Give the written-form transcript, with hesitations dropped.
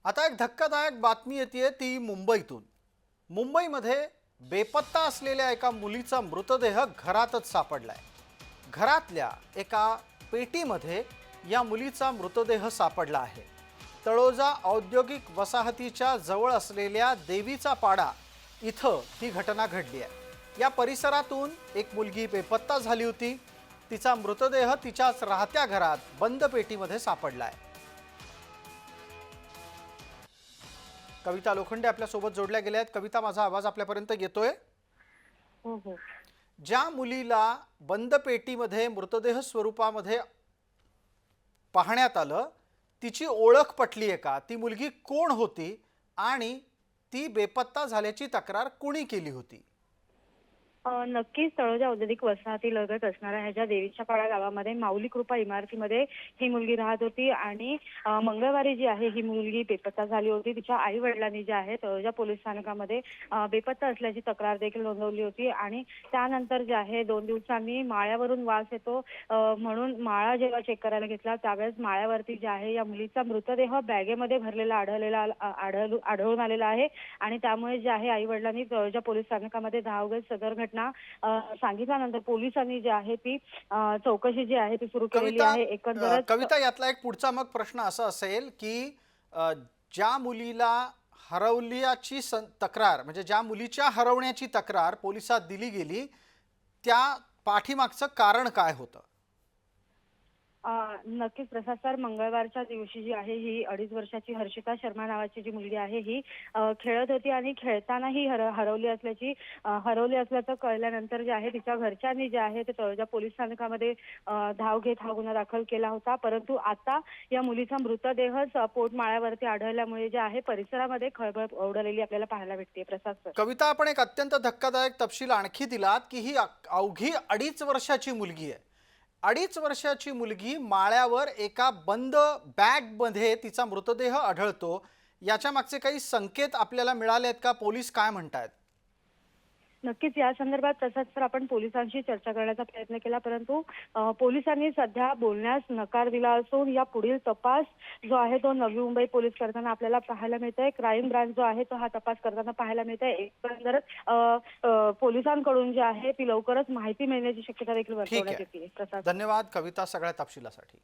आता एक धक्कादायक बातमी येते ती मुंबईतून। मुंबईमध्ये बेपत्ता असलेल्या एका मुलीचा मृतदेह घरातच सापडलाय। घरातल्या एका पेटीमध्ये या मुलीचा मृतदेह सापडला आहे। तळोजा औद्योगिक वसाहतीच्या जवळ असलेल्या देवीचा पाडा इथं ही घटना घडली आहे। या परिसरातून एक मुलगी बेपत्ता झाली होती। तिचा मृतदेह तिच्याच राहत्या घरात बंद पेटीमध्ये सापडलाय। कविता लोखंडे आपल्या सोबत जोडल्या गेल्या आहेत। कविता, माझा आवाज आपल्यापर्यंत येतोय? हो हो. ज्या मुलीला बंद पेटीमध्ये मृतदेह स्वरूपामध्ये पाहण्यात आलं, तिची ओळख पटली आहे का? ती मुलगी कोण होती आणि ती बेपत्ता झाल्याची तक्रार कोणी केली होती? नक्कीच तळोजा औद्योगिक वसाहतीलगत असणाऱ्या ह्याच्या देवीच्या पाडा गावामध्ये माऊली कृपा इमारतीमध्ये ही मुलगी राहत होती आणि मंगळवारी जी आहे ही मुलगी बेपत्ता झाली होती। तिच्या आई वडिलांनी जे आहे तळोजा पोलीस स्थानकामध्ये बेपत्ता असल्याची तक्रार देखील नोंदवली होती आणि त्यानंतर जे आहे 2 दिवसांनी माळ्यावरून वास येतो म्हणून माळा जेव्हा चेक करायला घेतला त्यावेळेस माळ्यावरती जे आहे या मुलीचा मृतदेह बॅगेमध्ये भरलेला आढळून आलेला आहे आणि त्यामुळे जे आहे आई वडिलांनी तळोजा पोलीस स्थानकामध्ये धाव घेत सदर घटना सांगितल्यानंतर पोलिसांनी जी आहे ती चौकशी जी आहे ती सुरू केलेली आहे। एकंदरच कविता, यातला एक पुढचा मग प्रश्न असा असेल की ज्या मुलीला हरवल्याची तक्रार, म्हणजे ज्या मुलीच्या हरवण्याची तक्रार पोलिसात दिली गेली, त्या पाठीमागचं कारण काय होतं? नक्कीच प्रसाद सर, मंगळवारच्या दिवशी जी आहे ही 2.5 वर्षाची हर्षिता शर्मा नावाची जी मुलगी आहे ही खेळत होती आणि खेळताना ही हरवली असल्याचं कळल्यानंतर जे आहे तिच्या घरच्यांनी जे आहे ते तळोजा पोलीस स्थानकामध्ये धाव घेत हा गुन्हा दाखल केला होता। परंतु आता या मुलीचा मृतदेहच पोटमाळ्यावरती आढळल्यामुळे जे आहे परिसरामध्ये खळबळ उडालेली आपल्याला पाहायला भेटते। प्रसाद सर, कविता, आपण एक अत्यंत धक्कादायक तपशील आणखी दिलात की ही अवघी 2.5 वर्षाची मुलगी आहे। 2.5 वर्षाची मुलगी माळ्यावर एका बंद बॅगमध्ये तिचा मृतदेह आढळतो, याच्या मागचे काही संकेत आपल्याला मिळाले आहेत का? पोलीस काय म्हणतात? नक्कीच या संदर्भात तसंच तर आपण पोलिसांशी चर्चा करण्याचा प्रयत्न केला, परंतु पोलिसांनी सध्या बोलण्यास नकार दिला असून या पुढील तपास जो आहे तो नवी मुंबई पोलीस करताना आपल्याला पाहायला मिळतोय। क्राईम ब्रांच जो आहे तो हा तपास करताना पाहायला मिळतोय। एकंदरच पोलिसांकडून जे आहे ती लवकरच माहिती मिळण्याची शक्यता देखील ठीक वर्तवण्यात आहे, येते। प्रसाद, धन्यवाद कविता सगळ्या तपशिलासाठी।